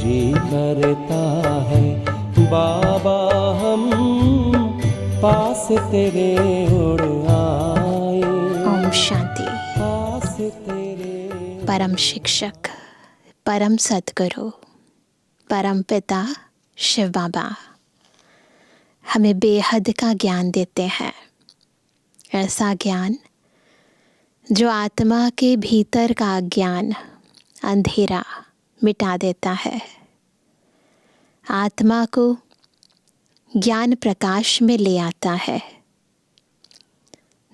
जी करता है बाबा हम पास तेरे उड़ आए। ओम शांति। पास तेरे परम शिक्षक, परम सद्गुरु, परम पिता शिव बाबा हमें बेहद का ज्ञान देते हैं। ऐसा ज्ञान जो आत्मा के भीतर का ज्ञान अंधेरा मिटा देता है, आत्मा को ज्ञान प्रकाश में ले आता है।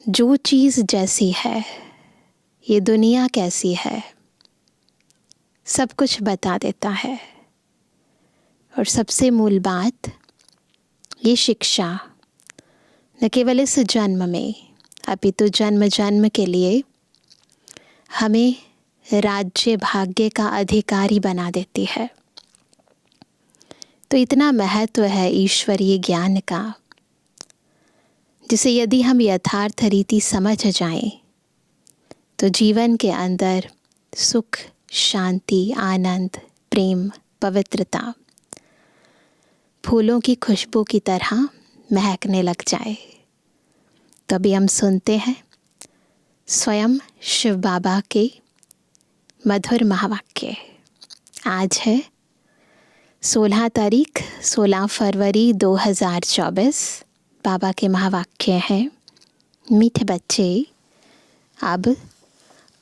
जो चीज़ जैसी है, ये दुनिया कैसी है, सब कुछ बता देता है। और सबसे मूल बात, ये शिक्षा न केवल इस जन्म में अपितु जन्म जन्म के लिए हमें राज्य भाग्य का अधिकारी बना देती है। तो इतना महत्व है ईश्वरीय ज्ञान का, जिसे यदि हम यथार्थ रीति समझ जाएं, तो जीवन के अंदर सुख, शांति, आनंद, प्रेम, पवित्रता फूलों की खुशबू की तरह महकने लग जाए। तो अभी हम सुनते हैं स्वयं शिव बाबा के मधुर महावाक्य। आज है 16 तारीख 16 फरवरी 2024। बाबा के महावाक्य हैं, मीठे बच्चे अब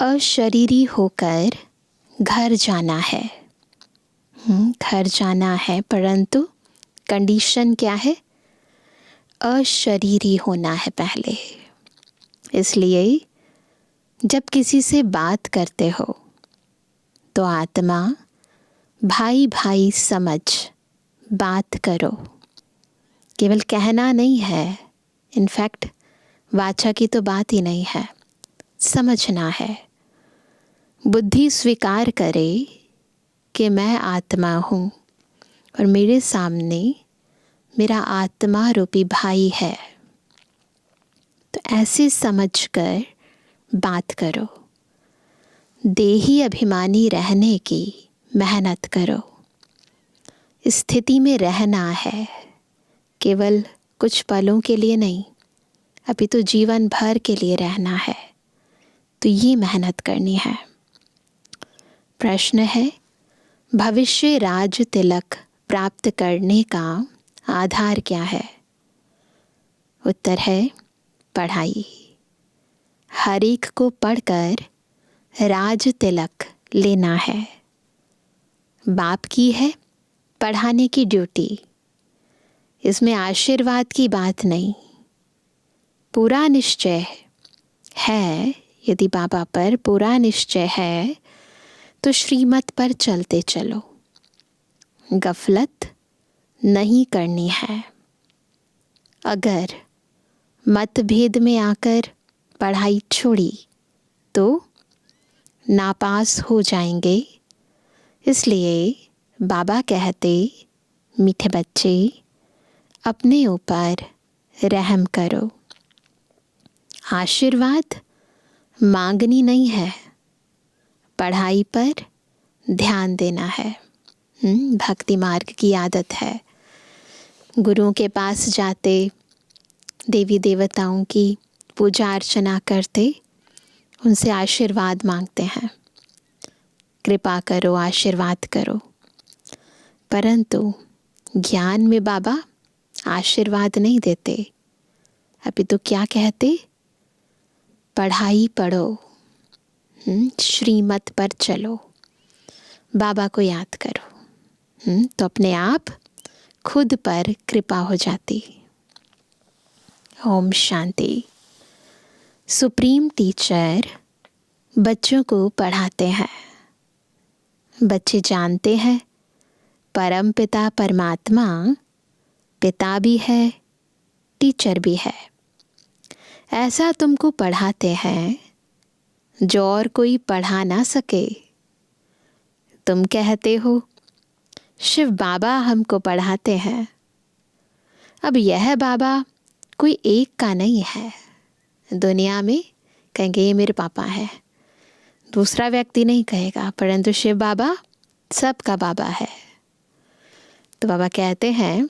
अशरीरी होकर घर जाना है। घर जाना है, परंतु कंडीशन क्या है? अशरीरी होना है पहले। इसलिए जब किसी से बात करते हो तो आत्मा भाई भाई समझ बात करो। केवल कहना नहीं है, इनफैक्ट वाचा की तो बात ही नहीं है, समझना है। बुद्धि स्वीकार करे कि मैं आत्मा हूँ और मेरे सामने मेरा आत्मा रूपी भाई है। तो ऐसे समझकर बात करो। देही अभिमानी रहने की मेहनत करो। स्थिति में रहना है, केवल कुछ पलों के लिए नहीं, अभी तो जीवन भर के लिए रहना है। तो ये मेहनत करनी है। प्रश्न है, भविष्य राज तिलक प्राप्त करने का आधार क्या है? उत्तर है पढ़ाई। हर एक को पढ़कर राज तिलक लेना है। बाप की है पढ़ाने की ड्यूटी। इसमें आशीर्वाद की बात नहीं, पूरा निश्चय है। यदि बाबा पर पूरा निश्चय है तो श्रीमत पर चलते चलो, गफलत नहीं करनी है। अगर मतभेद में आकर पढ़ाई छोड़ी तो नापास हो जाएंगे। इसलिए बाबा कहते, मीठे बच्चे अपने ऊपर रहम करो। आशीर्वाद मांगनी नहीं है, पढ़ाई पर ध्यान देना है। भक्ति मार्ग की आदत है। गुरुओं के पास जाते, देवी देवताओं की पूजा अर्चना करते, उनसे आशीर्वाद मांगते हैं, कृपा करो, आशीर्वाद करो। परंतु ज्ञान में बाबा आशीर्वाद नहीं देते। अभी तो क्या कहते? पढ़ाई पढ़ो, श्रीमत पर चलो, बाबा को याद करो। तो अपने आप खुद पर कृपा हो जाती। ओम शांति। सुप्रीम टीचर बच्चों को पढ़ाते हैं। बच्चे जानते हैं परम पिता परमात्मा पिता भी है, टीचर भी है। ऐसा तुमको पढ़ाते हैं जो और कोई पढ़ा ना सके। तुम कहते हो शिव बाबा हमको पढ़ाते हैं। अब यह बाबा कोई एक का नहीं है। दुनिया में कहेंगे ये मेरे पापा है, दूसरा व्यक्ति नहीं कहेगा, परंतु शिव बाबा सबका बाबा है। तो बाबा कहते हैं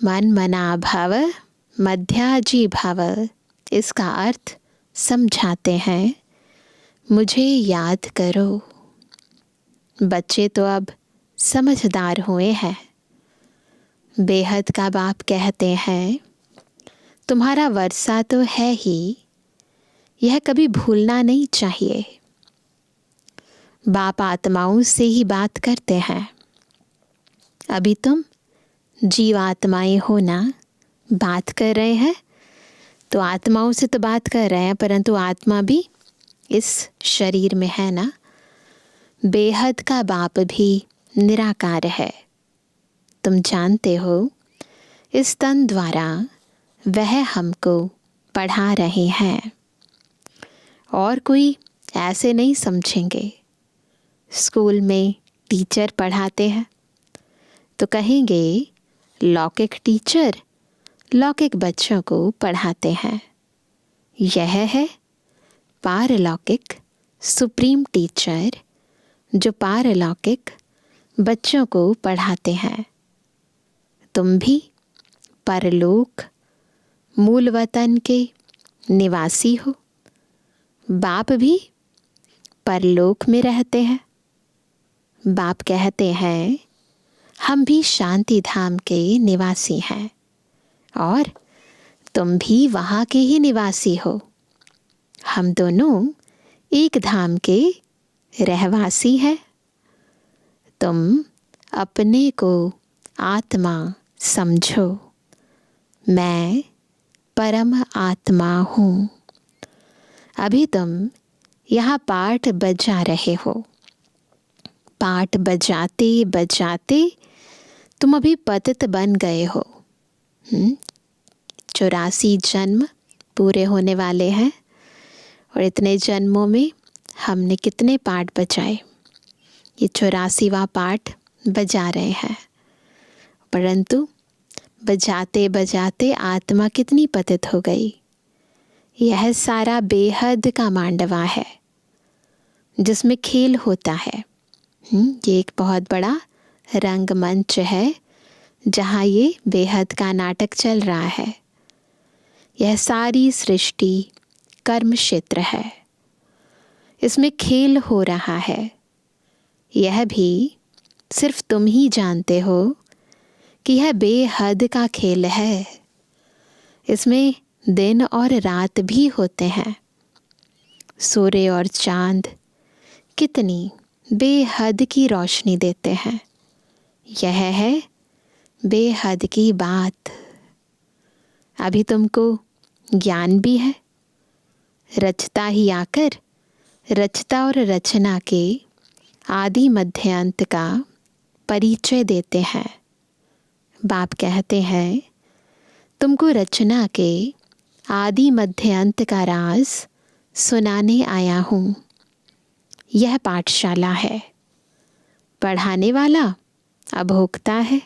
मन मना भव मध्याजी भव। इसका अर्थ समझाते हैं, मुझे याद करो। बच्चे तो अब समझदार हुए हैं। बेहद का बाप कहते हैं, तुम्हारा वर्षा तो है ही, यह कभी भूलना नहीं चाहिए। बाप आत्माओं से ही बात करते हैं। अभी तुम जीवात्माएं हो ना, बात कर रहे हैं तो आत्माओं से तो बात कर रहे हैं, परंतु आत्मा भी इस शरीर में है ना। बेहद का बाप भी निराकार है। तुम जानते हो, इस तन द्वारा वह हमको पढ़ा रहे हैं। और कोई ऐसे नहीं समझेंगे। स्कूल में टीचर पढ़ाते हैं तो कहेंगे लौकिक टीचर लौकिक बच्चों को पढ़ाते हैं। यह है पारलौकिक सुप्रीम टीचर जो पारलौकिक बच्चों को पढ़ाते हैं। तुम भी परलोक मूल वतन के निवासी हो। बाप भी परलोक में रहते हैं। बाप कहते हैं हम भी शांति धाम के निवासी हैं और तुम भी वहाँ के ही निवासी हो। हम दोनों एक धाम के रहवासी हैं। तुम अपने को आत्मा समझो। मैं परम आत्मा हूँ। अभी तुम यहाँ पाठ बजा रहे हो। पाठ बजाते बजाते तुम अभी पतित बन गए हो। 84 जन्म पूरे होने वाले हैं और इतने जन्मों में हमने कितने पाठ बजाए। ये 84वां पाठ बजा रहे हैं, परंतु बजाते बजाते आत्मा कितनी पतित हो गई। यह सारा बेहद का मांडवा है जिसमें खेल होता है। ये एक बहुत बड़ा रंगमंच है जहाँ ये बेहद का नाटक चल रहा है। यह सारी सृष्टि कर्म क्षेत्र है। इसमें खेल हो रहा है। यह भी सिर्फ तुम ही जानते हो कि यह बेहद का खेल है। इसमें दिन और रात भी होते हैं। सूर्य और चांद कितनी बेहद की रोशनी देते हैं। यह है बेहद की बात। अभी तुमको ज्ञान भी है। रचता ही आकर रचता और रचना के आदि मध्य अंत का परिचय देते हैं। बाप कहते हैं तुमको रचना के आदि मध्य अंत का राज सुनाने आया हूँ। यह पाठशाला है। पढ़ाने वाला अभोक्ता है।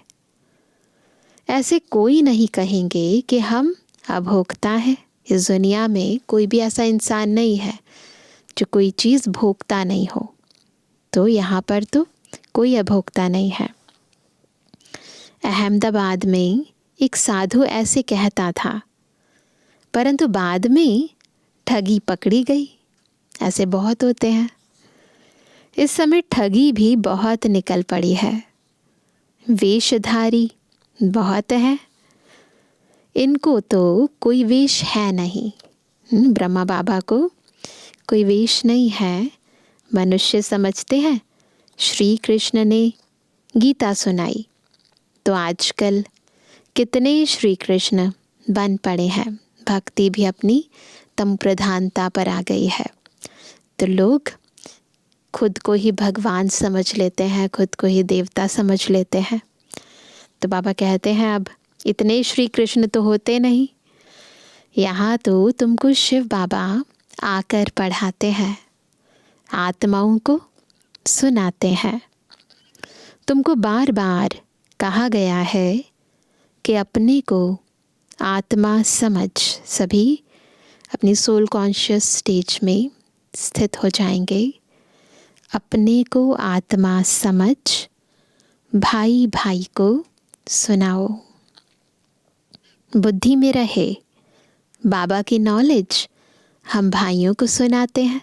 ऐसे कोई नहीं कहेंगे कि हम अभोक्ता है। इस दुनिया में कोई भी ऐसा इंसान नहीं है जो कोई चीज़ भोगता नहीं हो। तो यहाँ पर तो कोई अभोक्ता नहीं है। अहमदाबाद में एक साधु ऐसे कहता था, परंतु बाद में ठगी पकड़ी गई। ऐसे बहुत होते हैं। इस समय ठगी भी बहुत निकल पड़ी है। वेशधारी बहुत है। इनको तो कोई वेश है नहीं। ब्रह्मा बाबा को कोई वेश नहीं है। मनुष्य समझते हैं श्री कृष्ण ने गीता सुनाई तो आजकल कितने श्री कृष्ण बन पड़े हैं। भक्ति भी अपनी तम प्रधानता पर आ गई है। तो लोग खुद को ही भगवान समझ लेते हैं, खुद को ही देवता समझ लेते हैं। तो बाबा कहते हैं अब इतने श्री कृष्ण तो होते नहीं। यहाँ तो तुमको शिव बाबा आकर पढ़ाते हैं, आत्माओं को सुनाते हैं। तुमको बार बार कहा गया है कि अपने को आत्मा समझ। सभी अपनी सोल कॉन्शियस स्टेज में स्थित हो जाएंगे। अपने को आत्मा समझ भाई भाई को सुनाओ। बुद्धि में रहे बाबा की नॉलेज हम भाइयों को सुनाते हैं।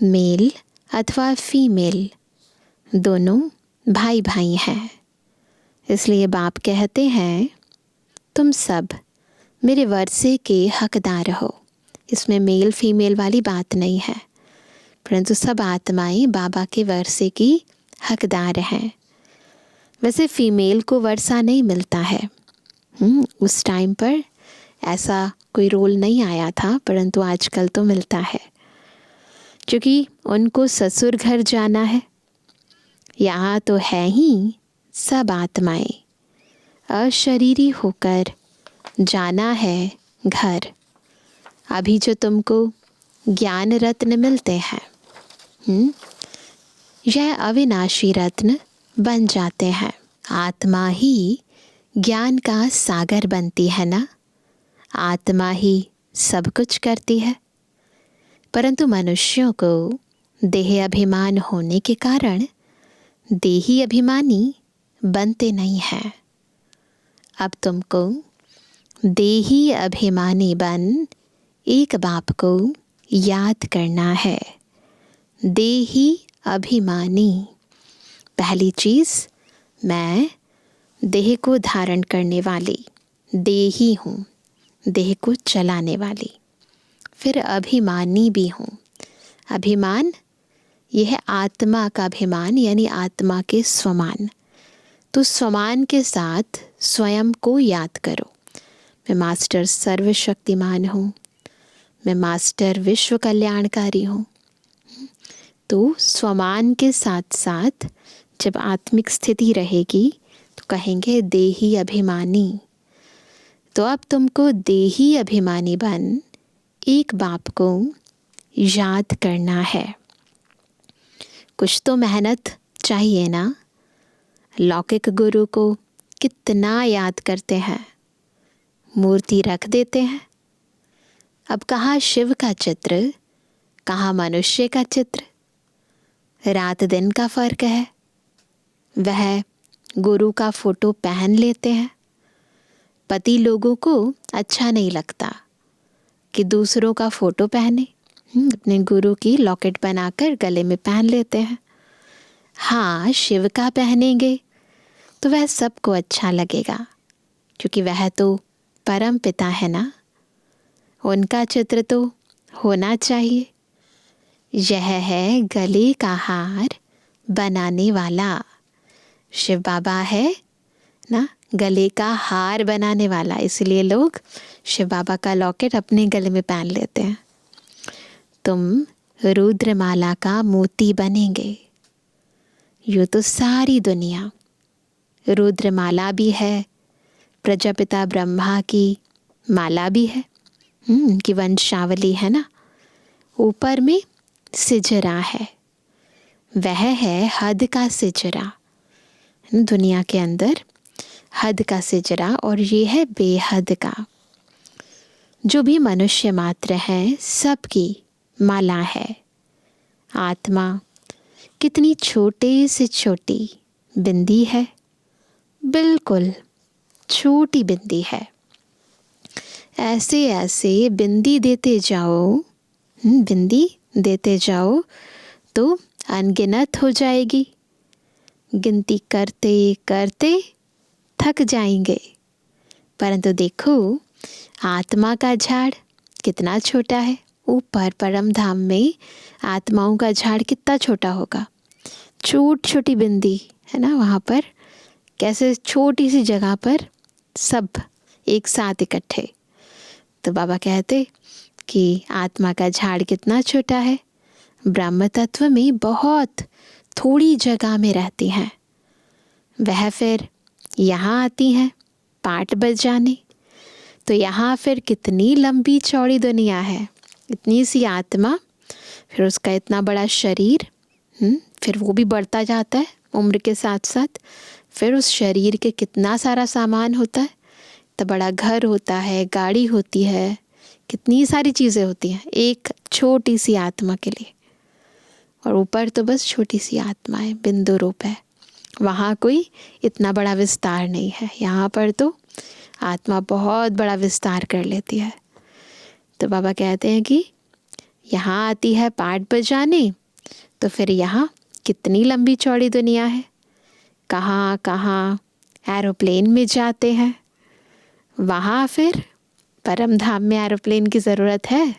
मेल अथवा फीमेल दोनों भाई भाई हैं, इसलिए बाप कहते हैं तुम सब मेरे वर्षे के हकदार हो। इसमें मेल फीमेल वाली बात नहीं है, परंतु सब आत्माएं बाबा के वर्षे की हकदार हैं। वैसे फीमेल को वर्षा नहीं मिलता है, उस टाइम पर ऐसा कोई रोल नहीं आया था, परंतु आजकल तो मिलता है, क्योंकि उनको ससुर घर जाना है। यहाँ तो है ही सब आत्माएं अशरीरी होकर जाना है घर। अभी जो तुमको ज्ञान रत्न मिलते हैं, यह अविनाशी रत्न बन जाते हैं। आत्मा ही ज्ञान का सागर बनती है ना, आत्मा ही सब कुछ करती है। परंतु मनुष्यों को देह अभिमान होने के कारण देही अभिमानी बनते नहीं हैं। अब तुमको देही अभिमानी बन एक बाप को याद करना है। देही अभिमानी, पहली चीज़ मैं देह को धारण करने वाली देही हूँ, देह को चलाने वाली। फिर अभिमानी भी हूँ। अभिमान यह है आत्मा का अभिमान, यानी आत्मा के स्वमान। तो स्वमान के साथ स्वयं को याद करो। मैं मास्टर सर्वशक्तिमान हूँ, मैं मास्टर विश्व कल्याणकारी हूँ। तो स्वमान के साथ साथ जब आत्मिक स्थिति रहेगी तो कहेंगे देही अभिमानी। तो अब तुमको देही अभिमानी बन एक बाप को याद करना है। कुछ तो मेहनत चाहिए ना। लौकिक गुरु को कितना याद करते हैं, मूर्ति रख देते हैं। अब कहाँ शिव का चित्र, कहाँ मनुष्य का चित्र, रात दिन का फर्क है। वह गुरु का फोटो पहन लेते हैं। पति लोगों को अच्छा नहीं लगता कि दूसरों का फोटो पहने, अपने गुरु की लॉकेट बनाकर गले में पहन लेते हैं। हाँ, शिव का पहनेंगे तो वह सबको अच्छा लगेगा, क्योंकि वह तो परम पिता है ना, उनका चित्र तो होना चाहिए। यह है गले का हार बनाने वाला। शिव बाबा है ना, गले का हार बनाने वाला, इसलिए लोग शिव बाबा का लॉकेट अपने गले में पहन लेते हैं। तुम रुद्रमाला का मोती बनेंगे। यूँ तो सारी दुनिया रुद्रमाला भी है, प्रजापिता ब्रह्मा की माला भी है, उनकी वंशावली है ना। ऊपर में सिजरा है, वह है हद का सिजरा। दुनिया के अंदर हद का सिजरा, और ये है बेहद का। जो भी मनुष्य मात्र हैं सबकी माला है। आत्मा कितनी छोटे से छोटी बिंदी है, बिल्कुल छोटी बिंदी है। ऐसे ऐसे बिंदी देते जाओ, बिंदी देते जाओ तो अनगिनत हो जाएगी। गिनती करते करते थक जाएंगे। परंतु देखो आत्मा का झाड़ कितना छोटा है। ऊपर परम धाम में आत्माओं का झाड़ कितना छोटा होगा। छोटी छोटी बिंदी है ना, वहाँ पर कैसे छोटी सी जगह पर सब एक साथ इकट्ठे। तो बाबा कहते कि आत्मा का झाड़ कितना छोटा है। ब्रह्म तत्व में बहुत थोड़ी जगह में रहती हैं, वह फिर यहाँ आती हैं पाठ बजाने। तो यहाँ फिर कितनी लंबी चौड़ी दुनिया है। इतनी सी आत्मा, फिर उसका इतना बड़ा शरीर, फिर वो भी बढ़ता जाता है उम्र के साथ साथ। फिर उस शरीर के कितना सारा सामान होता है। तो बड़ा घर होता है, गाड़ी होती है, कितनी सारी चीज़ें होती हैं एक छोटी सी आत्मा के लिए। और ऊपर तो बस छोटी सी आत्मा है, बिंदु रूप है। वहाँ कोई इतना बड़ा विस्तार नहीं है। यहाँ पर तो आत्मा बहुत बड़ा विस्तार कर लेती है। तो बाबा कहते हैं कि यहाँ आती है पाठ बजाने, तो फिर यहाँ कितनी लंबी चौड़ी दुनिया है, कहाँ कहाँ एरोप्लेन में जाते हैं। वहाँ फिर परम धाम में एरोप्लेन की ज़रूरत है?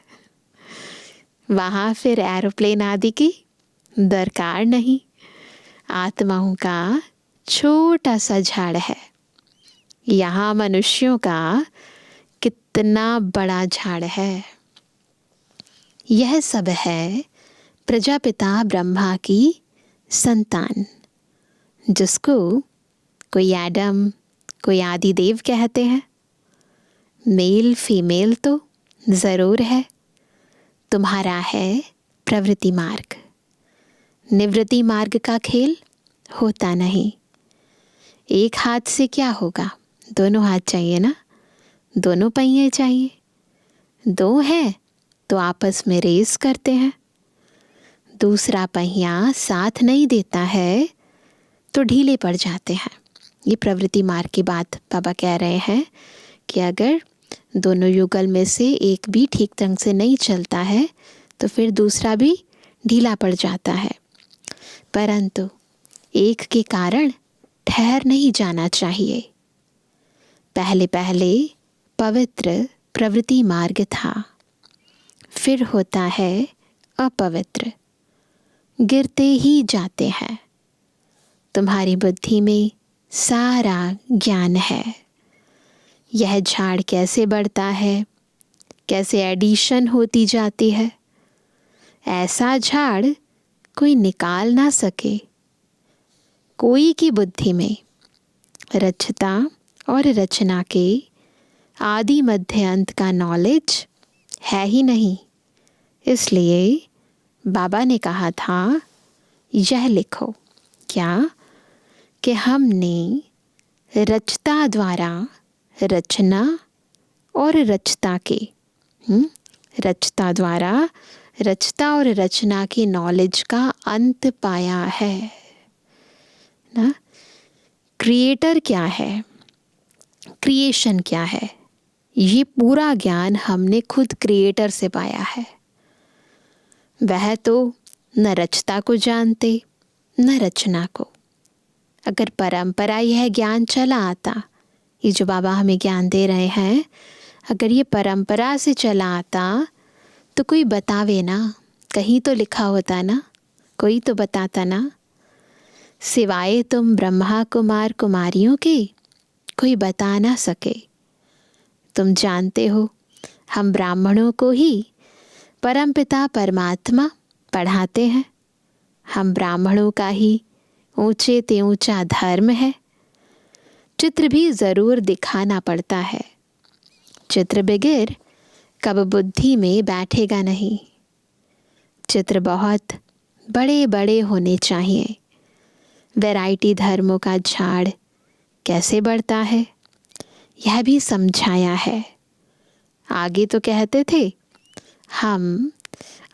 वहाँ फिर एरोप्लेन आदि की दरकार नहीं। आत्माओं का छोटा सा झाड़ है। यहाँ मनुष्यों का कितना बड़ा झाड़ है। यह सब है प्रजापिता ब्रह्मा की संतान, जिसको कोई एडम, कोई आदिदेव कहते हैं। मेल फीमेल तो ज़रूर है। तुम्हारा है प्रवृत्ति मार्ग, निवृत्ति मार्ग का खेल होता नहीं। एक हाथ से क्या होगा, दोनों हाथ चाहिए ना, दोनों पहिए चाहिए। दो हैं तो आपस में रेस करते हैं। दूसरा पहिया साथ नहीं देता है तो ढीले पड़ जाते हैं। ये प्रवृत्ति मार्ग की बात बाबा कह रहे हैं कि अगर दोनों युगल में से एक भी ठीक ढंग से नहीं चलता है तो फिर दूसरा भी ढीला पड़ जाता है। परंतु एक के कारण ठहर नहीं जाना चाहिए। पहले पहले पवित्र प्रवृत्ति मार्ग था, फिर होता है अपवित्र, गिरते ही जाते हैं। तुम्हारी बुद्धि में सारा ज्ञान है। यह झाड़ कैसे बढ़ता है, कैसे एडिशन होती जाती है, ऐसा झाड़ कोई निकाल ना सके। कोई की बुद्धि में रचता और रचना के आदि मध्य अंत का नॉलेज है ही नहीं। इसलिए बाबा ने कहा था यह लिखो, क्या कि हमने रचता द्वारा रचना और रचता के रचता द्वारा रचता और रचना की नॉलेज का अंत पाया है ना। क्रिएटर क्या है, क्रिएशन क्या है, ये पूरा ज्ञान हमने खुद क्रिएटर से पाया है। वह तो न रचता को जानते न रचना को। अगर परंपरा यह ज्ञान चला आता, ये जो बाबा हमें ज्ञान दे रहे हैं, अगर ये परंपरा से चला आता तो कोई बतावे ना, कहीं तो लिखा होता ना, कोई तो बताता ना। सिवाय तुम ब्रह्मा कुमार कुमारियों के कोई बता ना सके। तुम जानते हो हम ब्राह्मणों को ही परमपिता परमात्मा पढ़ाते हैं। हम ब्राह्मणों का ही ऊंचे ते ऊंचा धर्म है। चित्र भी ज़रूर दिखाना पड़ता है। चित्र बगैर कब बुद्धि में बैठेगा नहीं। चित्र बहुत बड़े बड़े होने चाहिए। वैरायटी धर्मों का झाड़ कैसे बढ़ता है यह भी समझाया है। आगे तो कहते थे हम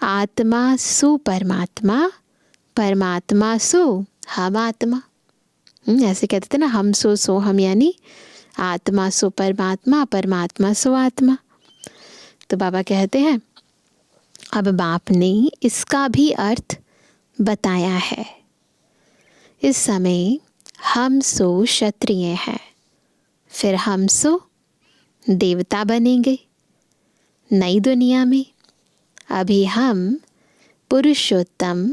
आत्मा सु परमात्मा, परमात्मा सु हम आत्मा। ऐसे कहते थे ना, हम सो हम, यानी आत्मा सो परमात्मा, परमात्मा सो आत्मा। तो बाबा कहते हैं अब बाप ने इसका भी अर्थ बताया है। इस समय हम सो क्षत्रिय हैं, फिर हम सो देवता बनेंगे नई दुनिया में। अभी हम पुरुषोत्तम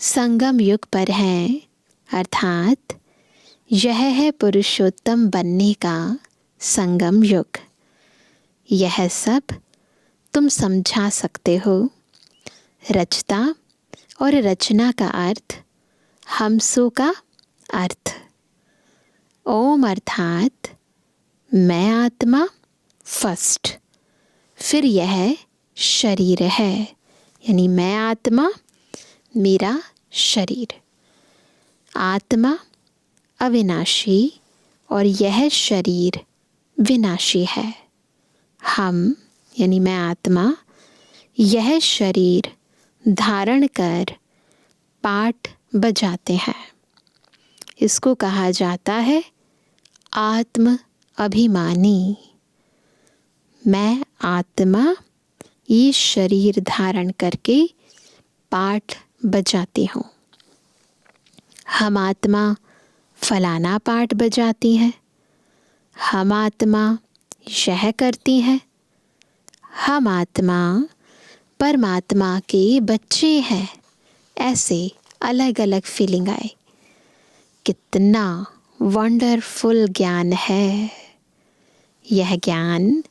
संगम युग पर हैं, अर्थात यह है पुरुषोत्तम बनने का संगम युग। यह सब तुम समझा सकते हो। रचता और रचना का अर्थ, हमसो का अर्थ। ओम अर्थात मैं आत्मा फर्स्ट, फिर यह शरीर है, यानी मैं आत्मा, मेरा शरीर। आत्मा अविनाशी और यह शरीर विनाशी है। हम यानी मैं आत्मा, यह शरीर धारण कर पाठ बजाते हैं। इसको कहा जाता है आत्म अभिमानी। मैं आत्मा ये शरीर धारण करके पाठ बजाती हूँ। हम आत्मा फलाना पाठ बजाती हैं, हम आत्मा यह करती हैं, हम आत्मा परमात्मा के बच्चे हैं। ऐसे अलग अलग फीलिंग आए। कितना वंडरफुल ज्ञान है। यह ज्ञान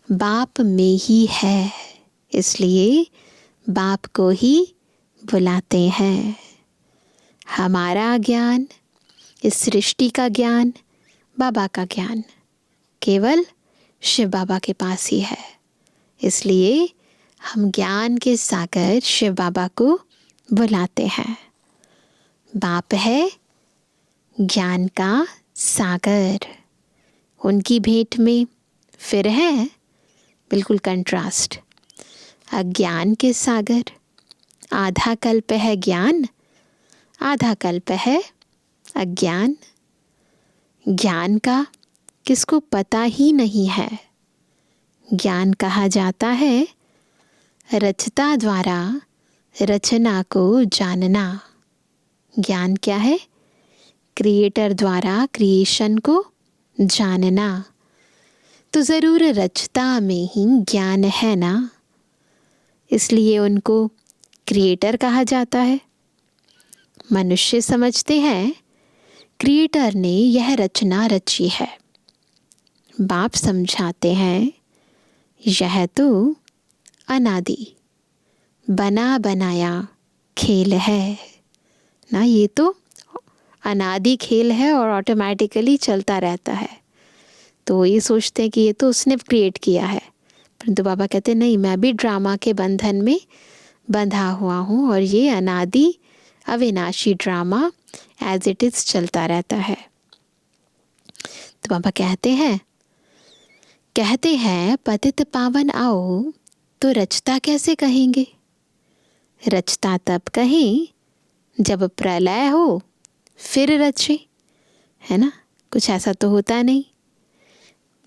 बाप में ही है, इसलिए बाप को ही बुलाते हैं। हमारा ज्ञान, इस सृष्टि का ज्ञान, बाबा का ज्ञान केवल शिव बाबा के पास ही है। इसलिए हम ज्ञान के सागर शिव बाबा को बुलाते हैं। बाप है ज्ञान का सागर। उनकी भेंट में फिर है बिल्कुल कंट्रास्ट। अज्ञान के सागर, आधा कल्प है ज्ञान, आधा कल्प है अज्ञान। ज्ञान का किसको पता ही नहीं है। ज्ञान कहा जाता है रचता द्वारा रचना को जानना। ज्ञान क्या है? क्रिएटर द्वारा क्रिएशन को जानना। तो ज़रूर रचता में ही ज्ञान है ना, इसलिए उनको क्रिएटर कहा जाता है। मनुष्य समझते हैं क्रिएटर ने यह रचना रची है। बाप समझाते हैं यह तो अनादि बना बनाया खेल है ना, ये तो अनादि खेल है और ऑटोमेटिकली चलता रहता है। तो ये सोचते हैं कि ये तो उसने क्रिएट किया है, परंतु बाबा कहते हैं नहीं, मैं भी ड्रामा के बंधन में बंधा हुआ हूँ और ये अनादि अविनाशी ड्रामा एज इट इज़ चलता रहता है। तो बाबा कहते हैं पतित पावन आओ तो रचता कैसे कहेंगे? रचता तब कहें जब प्रलय हो फिर रचे, है ना। कुछ ऐसा तो होता नहीं।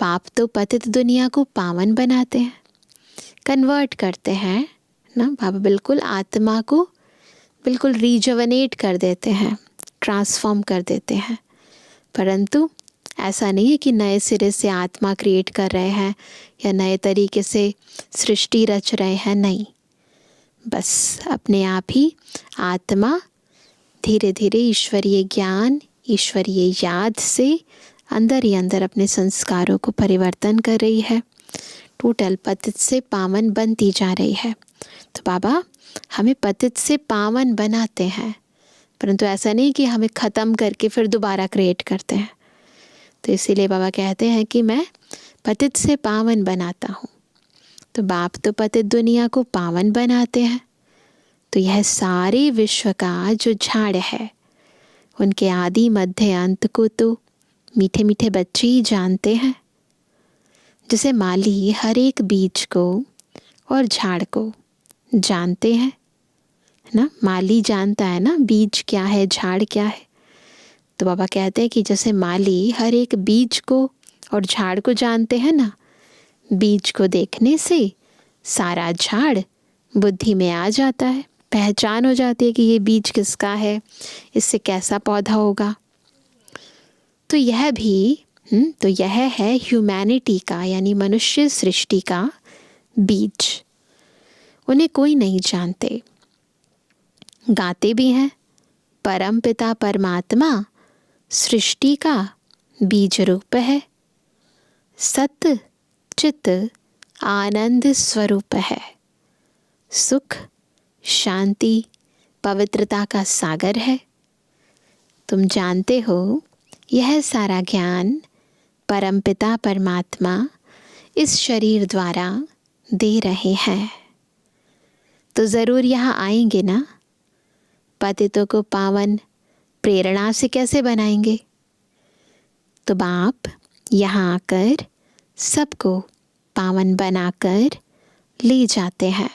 पाप तो पतित दुनिया को पावन बनाते हैं, कन्वर्ट करते हैं ना। बाबा बिल्कुल आत्मा को बिल्कुल रिजुवनेट कर देते हैं, ट्रांसफॉर्म कर देते हैं। परंतु ऐसा नहीं है कि नए सिरे से आत्मा क्रिएट कर रहे हैं या नए तरीके से सृष्टि रच रहे हैं, नहीं। बस अपने आप ही आत्मा धीरे धीरे ईश्वरीय ज्ञान, ईश्वरीय याद से अंदर ही अंदर अपने संस्कारों को परिवर्तन कर रही है। टोटल पतित से पावन बनती जा रही है। तो बाबा हमें पतित से पावन बनाते हैं, परंतु ऐसा नहीं कि हमें ख़त्म करके फिर दोबारा क्रिएट करते हैं। तो इसीलिए बाबा कहते हैं कि मैं पतित से पावन बनाता हूँ। तो बाप तो पतित दुनिया को पावन बनाते हैं। तो यह सारे विश्व का जो झाड़ है, उनके आदि मध्य अंत को तो मीठे मीठे बच्चे ही जानते हैं। जैसे माली हर एक बीज को और झाड़ को जानते हैं ना, माली जानता है ना बीज क्या है, झाड़ क्या है। तो बाबा कहते हैं कि जैसे माली हर एक बीज को और झाड़ को जानते हैं ना, बीज को देखने से सारा झाड़ बुद्धि में आ जाता है, पहचान हो जाती है कि ये बीज किसका है, इससे कैसा पौधा होगा। तो यह भी तो यह है ह्यूमैनिटी का, यानी मनुष्य सृष्टि का बीज। उन्हें कोई नहीं जानते। गाते भी हैं परम पिता परमात्मा सृष्टि का बीज रूप है, सत्य चित्त आनंद स्वरूप है, सुख शांति पवित्रता का सागर है। तुम जानते हो यह सारा ज्ञान परमपिता परमात्मा इस शरीर द्वारा दे रहे हैं। तो ज़रूर यहाँ आएंगे ना। पतितों को पावन प्रेरणा से कैसे बनाएंगे? तो बाप यहाँ आकर सबको पावन बनाकर ले जाते हैं।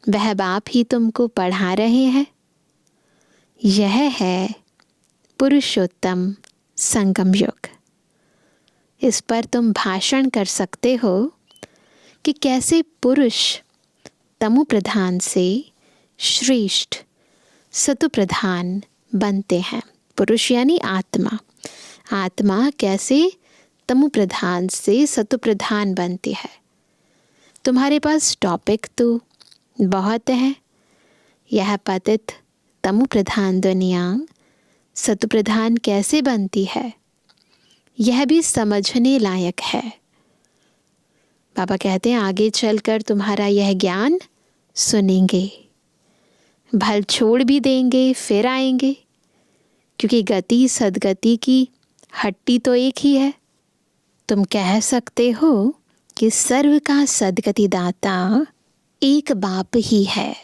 वह बाप ही तुमको पढ़ा रहे हैं। यह है पुरुषोत्तम संगम युग। इस पर तुम भाषण कर सकते हो कि कैसे पुरुष तमो प्रधान से श्रेष्ठ सतु प्रधान बनते हैं। पुरुष यानी आत्मा, आत्मा कैसे तमो प्रधान से सतु प्रधान बनती है। तुम्हारे पास टॉपिक तो बहुत है। यह पतित तमो प्रधान दुनिया सतु प्रधान कैसे बनती है, यह भी समझने लायक है। बाबा कहते हैं आगे चलकर तुम्हारा यह ज्ञान सुनेंगे, भल छोड़ भी देंगे फिर आएंगे, क्योंकि गति सदगति की हट्टी तो एक ही है। तुम कह सकते हो कि सर्व का सदगति दाता एक बाप ही है।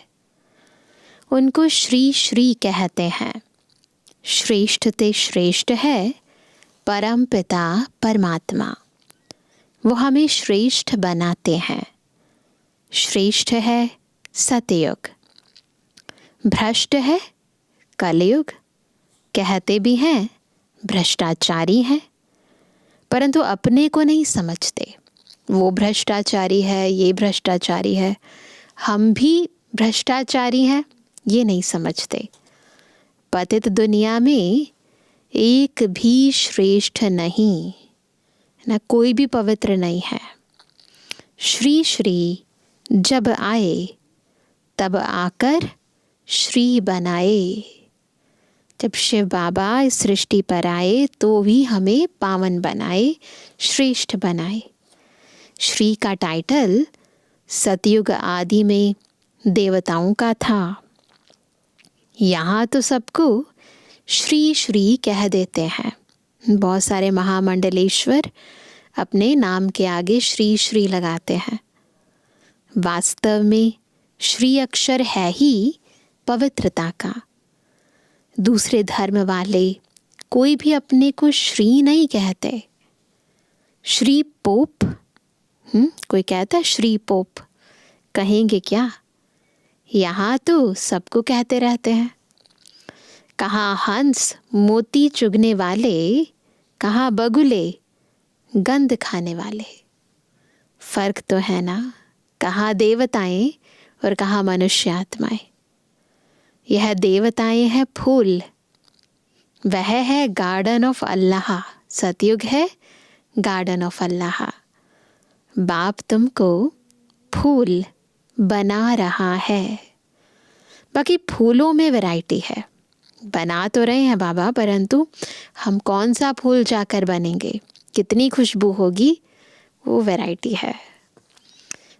उनको श्री श्री कहते हैं। श्रेष्ठ ते श्रेष्ठ है परम पिता परमात्मा, वो हमें श्रेष्ठ बनाते हैं। श्रेष्ठ है सतयुग, भ्रष्ट है कलयुग। कहते भी हैं भ्रष्टाचारी हैं, परंतु अपने को नहीं समझते। वो भ्रष्टाचारी है, ये भ्रष्टाचारी है, हम भी भ्रष्टाचारी हैं, ये नहीं समझते। पतित दुनिया में एक भी श्रेष्ठ नहीं, ना कोई भी पवित्र नहीं है। श्री श्री जब आए तब आकर श्री बनाए। जब शिव बाबा इस सृष्टि पर आए तो भी हमें पावन बनाए, श्रेष्ठ बनाए। श्री का टाइटल सतयुग आदि में देवताओं का था। यहाँ तो सबको श्री श्री कह देते हैं। बहुत सारे महामंडलेश्वर अपने नाम के आगे श्री श्री लगाते हैं। वास्तव में श्री अक्षर है ही पवित्रता का। दूसरे धर्म वाले कोई भी अपने को श्री नहीं कहते। श्री पोप, कोई कहता है श्री पोप, कहेंगे क्या? यहाँ तो सबको कहते रहते हैं। कहाँ हंस मोती चुगने वाले, कहाँ बगुले गंध खाने वाले। फर्क तो है ना, कहाँ देवताएं और कहाँ मनुष्य आत्माएं। यह देवताएं हैं फूल, वह है गार्डन ऑफ अल्लाह। सतयुग है गार्डन ऑफ अल्लाह। बाप तुमको फूल बना रहा है। बाकी फूलों में वैरायटी है, बना तो रहे हैं बाबा, परंतु हम कौन सा फूल जाकर बनेंगे, कितनी खुशबू होगी, वो वैरायटी है।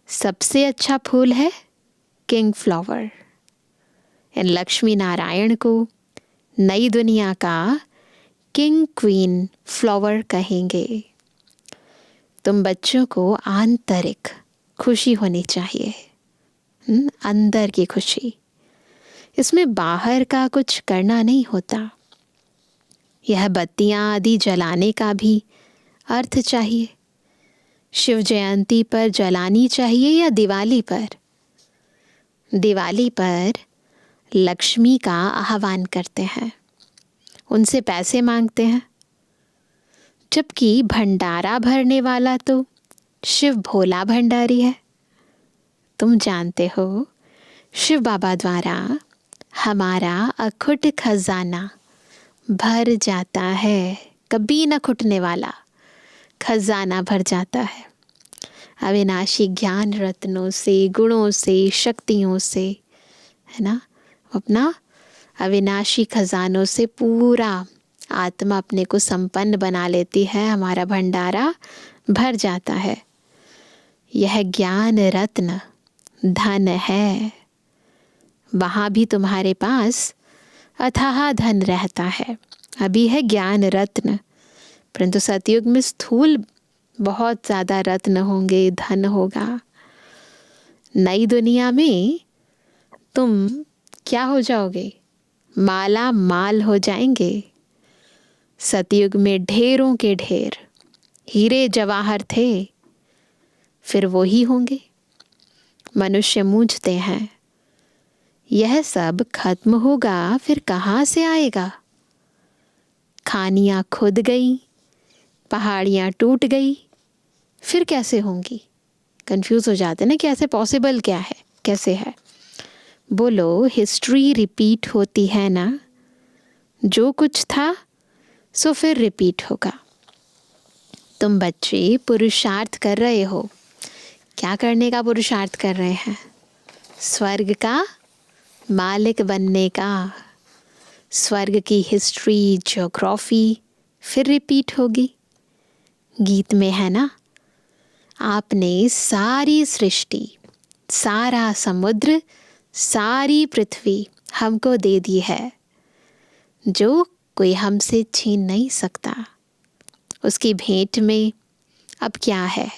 सबसे अच्छा फूल है किंग फ्लावर। इन लक्ष्मी नारायण को नई दुनिया का किंग क्वीन फ्लावर कहेंगे। तुम बच्चों को आंतरिक खुशी होनी चाहिए, अंदर की खुशी। इसमें बाहर का कुछ करना नहीं होता। यह बत्तियां आदि जलाने का भी अर्थ चाहिए। शिव जयंती पर जलानी चाहिए या दिवाली पर? दिवाली पर लक्ष्मी का आह्वान करते हैं, उनसे पैसे मांगते हैं, जबकि भंडारा भरने वाला तो शिव भोला भंडारी है। तुम जानते हो शिव बाबा द्वारा हमारा अखुट खजाना भर जाता है, कभी न खुटने वाला खजाना भर जाता है। अविनाशी ज्ञान रत्नों से, गुणों से, शक्तियों से, है ना। अपना अविनाशी खजानों से पूरा आत्मा अपने को संपन्न बना लेती है, हमारा भंडारा भर जाता है। यह ज्ञान रत्न धन है। वहाँ भी तुम्हारे पास अथाह धन रहता है। अभी है ज्ञान रत्न, परंतु सतयुग में स्थूल बहुत ज़्यादा रत्न होंगे, धन होगा। नई दुनिया में तुम क्या हो जाओगे? माला माल हो जाएंगे। सतयुग में ढेरों के ढेर हीरे जवाहर थे, फिर वो ही होंगे। मनुष्य मूझते हैं, यह सब खत्म होगा, फिर कहाँ से आएगा? खानियाँ खुद गई, पहाड़ियाँ टूट गई, फिर कैसे होंगी? कंफ्यूज हो जाते ना कि ऐसे पॉसिबल क्या है, कैसे है? बोलो, हिस्ट्री रिपीट होती है ना। जो कुछ था सो फिर रिपीट होगा। तुम बच्चे पुरुषार्थ कर रहे हो। क्या करने का पुरुषार्थ कर रहे हैं? स्वर्ग का मालिक बनने का। स्वर्ग की हिस्ट्री, ज्योग्राफी फिर रिपीट होगी। गीत में है ना, आपने सारी सृष्टि, सारा समुद्र, सारी पृथ्वी हमको दे दी है, जो कोई हमसे छीन नहीं सकता। उसकी भेंट में अब क्या है?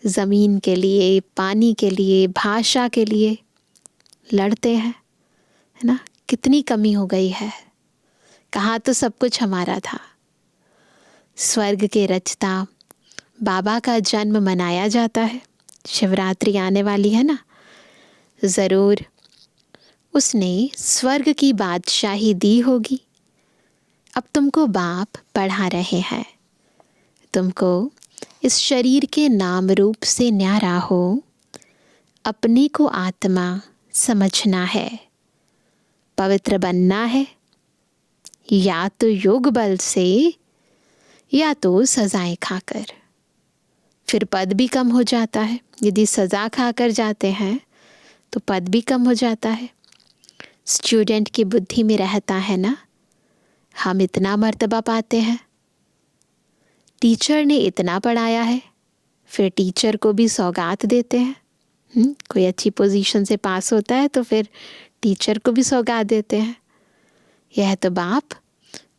ज़मीन के लिए, पानी के लिए, भाषा के लिए लड़ते हैं, है ना? कितनी कमी हो गई है। कहाँ तो सब कुछ हमारा था। स्वर्ग के रचता बाबा का जन्म मनाया जाता है। शिवरात्रि आने वाली है ना, ज़रूर उसने स्वर्ग की बादशाही दी होगी। अब तुमको बाप पढ़ा रहे हैं। तुमको इस शरीर के नाम रूप से न्यारा हो, अपने को आत्मा समझना है, पवित्र बनना है, या तो योग बल से या तो सजाएं खाकर। फिर पद भी कम हो जाता है। यदि सजा खाकर जाते हैं तो पद भी कम हो जाता है। स्टूडेंट की बुद्धि में रहता है ना, हम इतना मर्तबा पाते हैं, टीचर ने इतना पढ़ाया है, फिर टीचर को भी सौगात देते हैं। कोई अच्छी पोजीशन से पास होता है तो फिर टीचर को भी सौगात देते हैं। यह तो बाप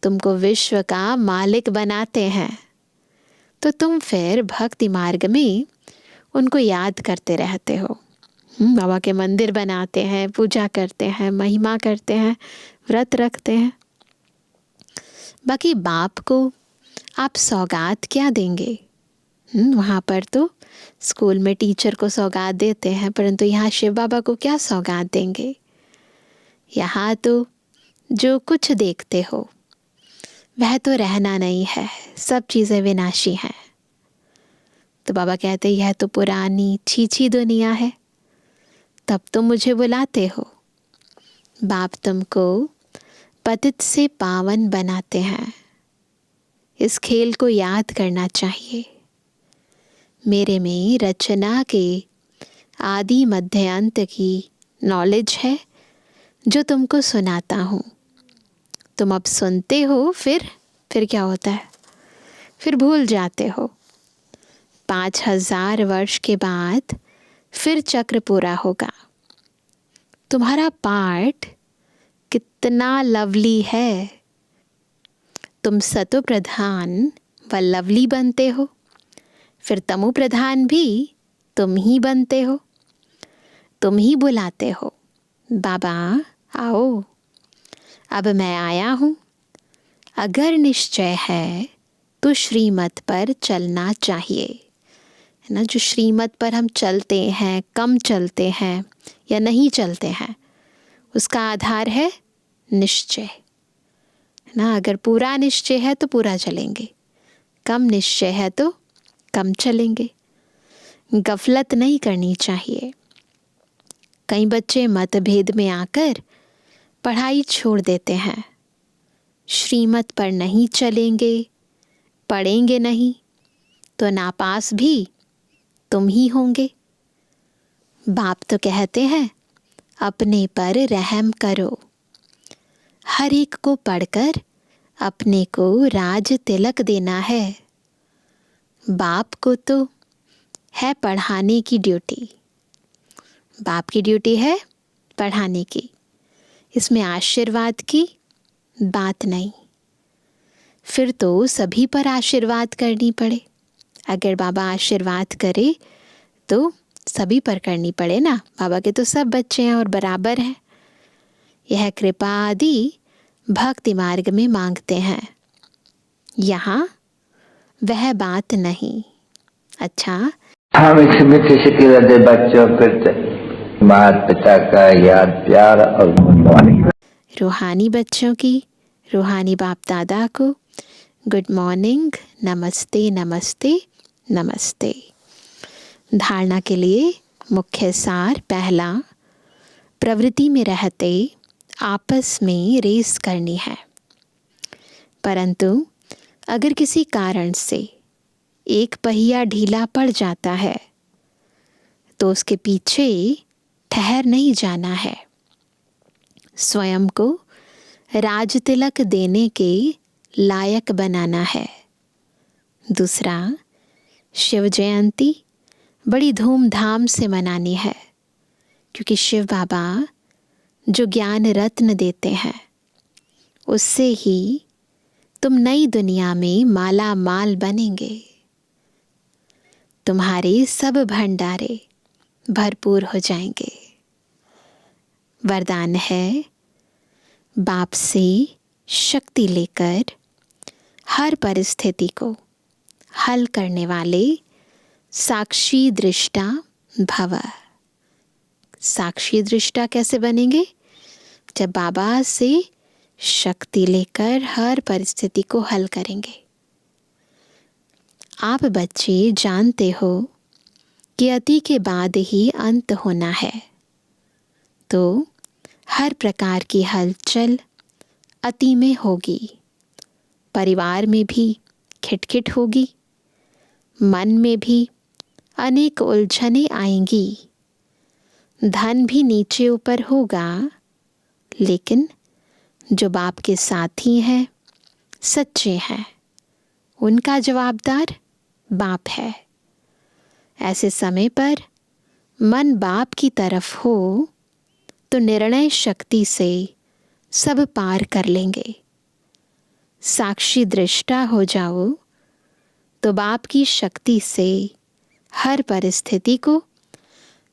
तुमको विश्व का मालिक बनाते हैं, तो तुम फिर भक्ति मार्ग में उनको याद करते रहते हो। बाबा के मंदिर बनाते हैं, पूजा करते हैं, महिमा करते हैं, व्रत रखते हैं। बाकी बाप को आप सौगात क्या देंगे? वहाँ पर तो स्कूल में टीचर को सौगात देते हैं, परंतु यहाँ शिव बाबा को क्या सौगात देंगे? यहाँ तो जो कुछ देखते हो वह तो रहना नहीं है, सब चीज़ें विनाशी हैं। तो बाबा कहते यह तो पुरानी छीछी दुनिया है, तब तुम मुझे बुलाते हो। बाप तुमको पतित से पावन बनाते हैं। इस खेल को याद करना चाहिए। मेरे में रचना के आदि मध्य अंत की नॉलेज है जो तुमको सुनाता हूँ। तुम अब सुनते हो, फिर क्या होता है? फिर भूल जाते हो। 5000 वर्ष के बाद फिर चक्र पूरा होगा। तुम्हारा पार्ट कितना लवली है। तुम सतो प्रधान व लवली बनते हो, फिर तमो प्रधान भी तुम ही बनते हो। तुम ही बुलाते हो, बाबा आओ, अब मैं आया हूँ। अगर निश्चय है तो श्रीमत पर चलना चाहिए, है ना? जो श्रीमत पर हम चलते हैं, कम चलते हैं या नहीं चलते हैं, उसका आधार है निश्चय, है ना? अगर पूरा निश्चय है तो पूरा चलेंगे, कम निश्चय है तो कम चलेंगे। गफलत नहीं करनी चाहिए। कई बच्चे मतभेद में आकर पढ़ाई छोड़ देते हैं। श्रीमत पर नहीं चलेंगे, पढ़ेंगे नहीं तो नापास भी तुम ही होंगे। बाप तो कहते हैं अपने पर रहम करो। हर एक को पढ़कर अपने को राज तिलक देना है। बाप को तो है पढ़ाने की ड्यूटी। बाप की ड्यूटी है पढ़ाने की, इसमें आशीर्वाद की बात नहीं। फिर तो सभी पर आशीर्वाद करनी पड़े। अगर बाबा आशीर्वाद करे तो सभी पर करनी पड़े ना। बाबा के तो सब बच्चे हैं और बराबर हैं। यह कृपा आदि भक्ति मार्ग में मांगते हैं, यहाँ वह बात नहीं। अच्छा, हम इस मित्र शिकलते बच्चों पर माता पिता का याद, प्यार और गुड मॉर्निंग। रूहानी बच्चों की रूहानी बाप दादा को गुड मॉर्निंग, नमस्ते नमस्ते नमस्ते। धारणा के लिए मुख्य सार। पहला, प्रवृत्ति में रहते आपस में रेस करनी है, परंतु अगर किसी कारण से एक पहिया ढीला पड़ जाता है तो उसके पीछे ठहर नहीं जाना है। स्वयं को राज तिलक देने के लायक बनाना है। दूसरा, शिव जयंती बड़ी धूमधाम से मनानी है, क्योंकि शिव बाबा जो ज्ञान रत्न देते हैं उससे ही तुम नई दुनिया में माला माल बनेंगे। तुम्हारे सब भंडारे भरपूर हो जाएंगे। वरदान है, बाप से शक्ति लेकर हर परिस्थिति को हल करने वाले साक्षी दृष्टा भव। साक्षी दृष्टा कैसे बनेंगे? जब बाबा से शक्ति लेकर हर परिस्थिति को हल करेंगे। आप बच्चे जानते हो कि अति के बाद ही अंत होना है, तो हर प्रकार की हलचल अति में होगी। परिवार में भी खिटखिट होगी, मन में भी अनेक उलझने आएंगी, धन भी नीचे ऊपर होगा, लेकिन जो बाप के साथी हैं, सच्चे हैं, उनका जवाबदार बाप है। ऐसे समय पर मन बाप की तरफ हो तो निर्णय शक्ति से सब पार कर लेंगे। साक्षी दृष्टा हो जाओ तो बाप की शक्ति से हर परिस्थिति को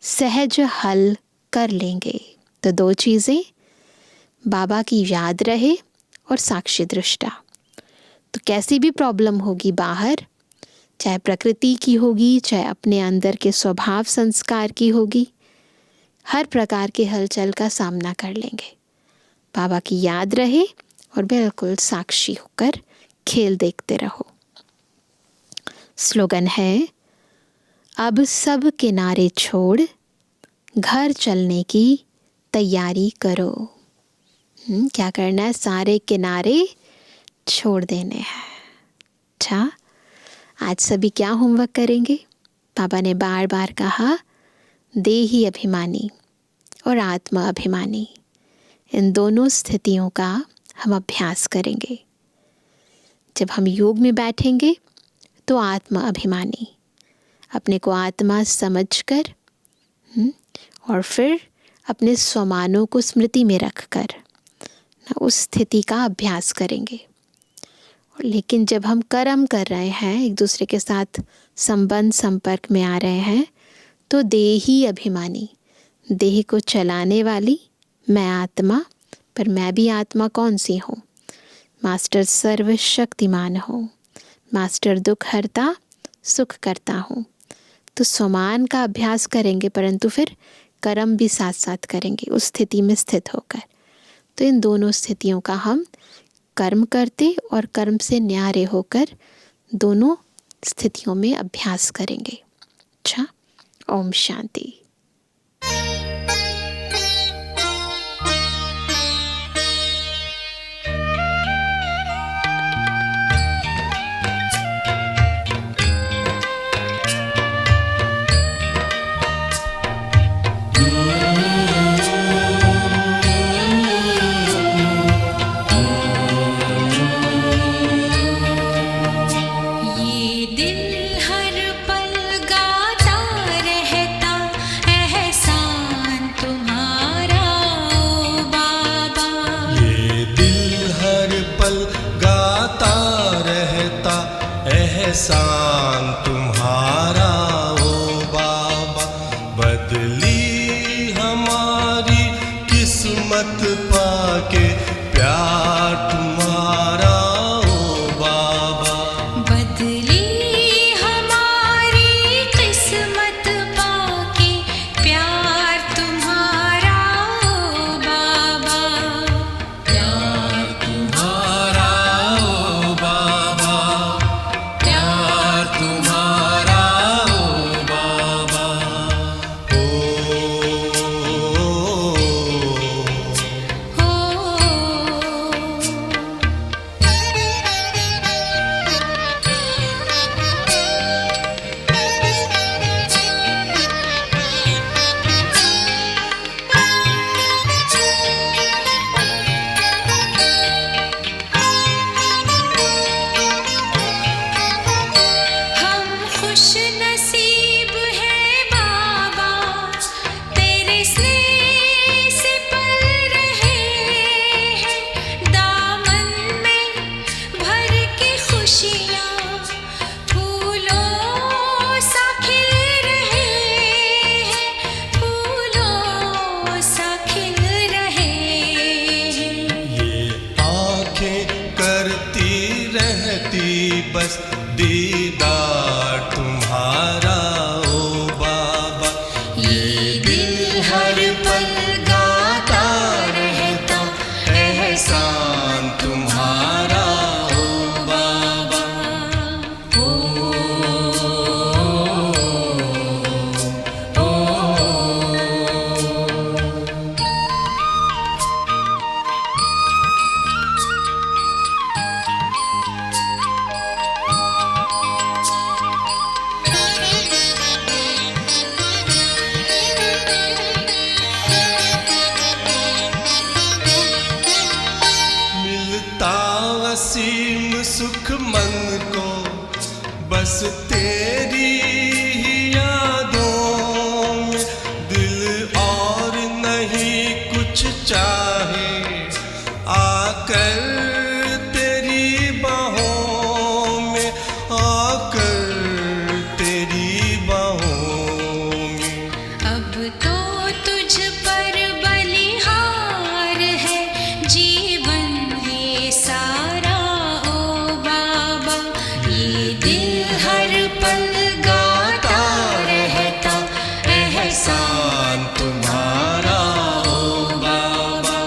सहज हल कर लेंगे। तो दो चीज़ें, बाबा की याद रहे और साक्षी दृष्टा। तो कैसी भी प्रॉब्लम होगी बाहर, चाहे प्रकृति की होगी, चाहे अपने अंदर के स्वभाव संस्कार की होगी, हर प्रकार के हलचल का सामना कर लेंगे। बाबा की याद रहे और बिल्कुल साक्षी होकर खेल देखते रहो। स्लोगन है, अब सब किनारे छोड़ घर चलने की तैयारी करो। क्या करना है? सारे किनारे छोड़ देने हैं। अच्छा, आज सभी क्या होमवर्क करेंगे? बाबा ने बार बार कहा, देही अभिमानी और आत्मा अभिमानी, इन दोनों स्थितियों का हम अभ्यास करेंगे। जब हम योग में बैठेंगे तो आत्मा अभिमानी, अपने को आत्मा समझकर और फिर अपने स्वमानों को स्मृति में रखकर उस स्थिति का अभ्यास करेंगे। लेकिन जब हम कर्म कर रहे हैं, एक दूसरे के साथ संबंध संपर्क में आ रहे हैं, तो देही अभिमानी, देह को चलाने वाली मैं आत्मा, पर मैं भी आत्मा कौन सी हूँ? मास्टर सर्वशक्तिमान हूँ, मास्टर दुख हरता सुख करता हूँ। तो स्वमान का अभ्यास करेंगे, परंतु फिर कर्म भी साथ साथ करेंगे उस स्थिति में स्थित होकर। तो इन दोनों स्थितियों का हम कर्म करते और कर्म से न्यारे होकर दोनों स्थितियों में अभ्यास करेंगे। अच्छा, ओम शांति। एहसान तुम्हारा ओ बाबा, बदली हमारी किस्मत पाके प्यार तुम्हारा ओ बाबा, बदली हमारी किस्मत पाके प्यार तुम्हारा ओ बाबा, प्यार तुम्हारा करती रहती बस दीदार तुम्हारा ओ बाबा। ये दिल हर पल गाता रहता एहसान तुम्हारा ओ बाबा। मिलता असीम सुख मन को बस तेरी ही यादों में। दिल और नहीं कुछ चाहे आकर तेरी बाहों में, आकर तेरी बाहों में। अब तो तुझ पर बलिहार है जीवन ये सारा ओ बाबा। ये दिल हर पल गाता रहता एहसान तुम्हारा ओ बाबा।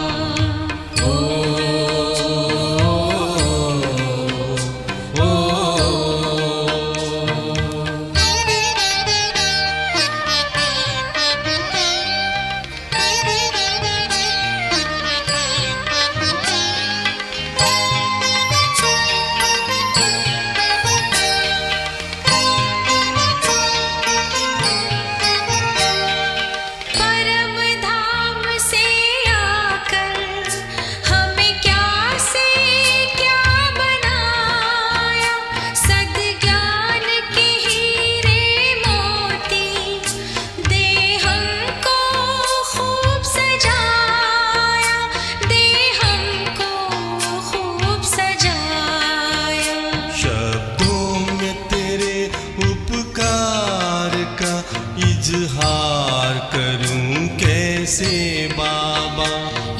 परम धाम से आकर हमें क्या से क्या बनाया। सद्ज्ञान के हीरे मोती दे हमको खूब सजाया, दे हमको खूब सजाया। शब्दों में तेरे उपकार का इजहार करूं कैसे बाबा।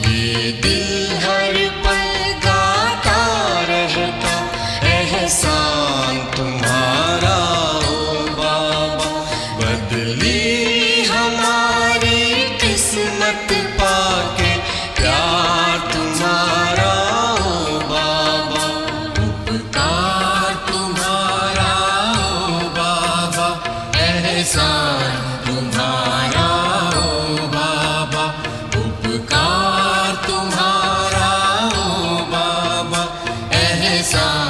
ये दिल हर पल गाता रहता एहसान तुम्हारा ओ बाबा। बदली हमारी किस्मत पाके प्यार तुम्हारा ओ बाबा। उपकार तुम्हारा ओ बाबा, एहसान तुम्हारा ओ बाबा। उपकार तुम्हारा ओ बाबा, एहसान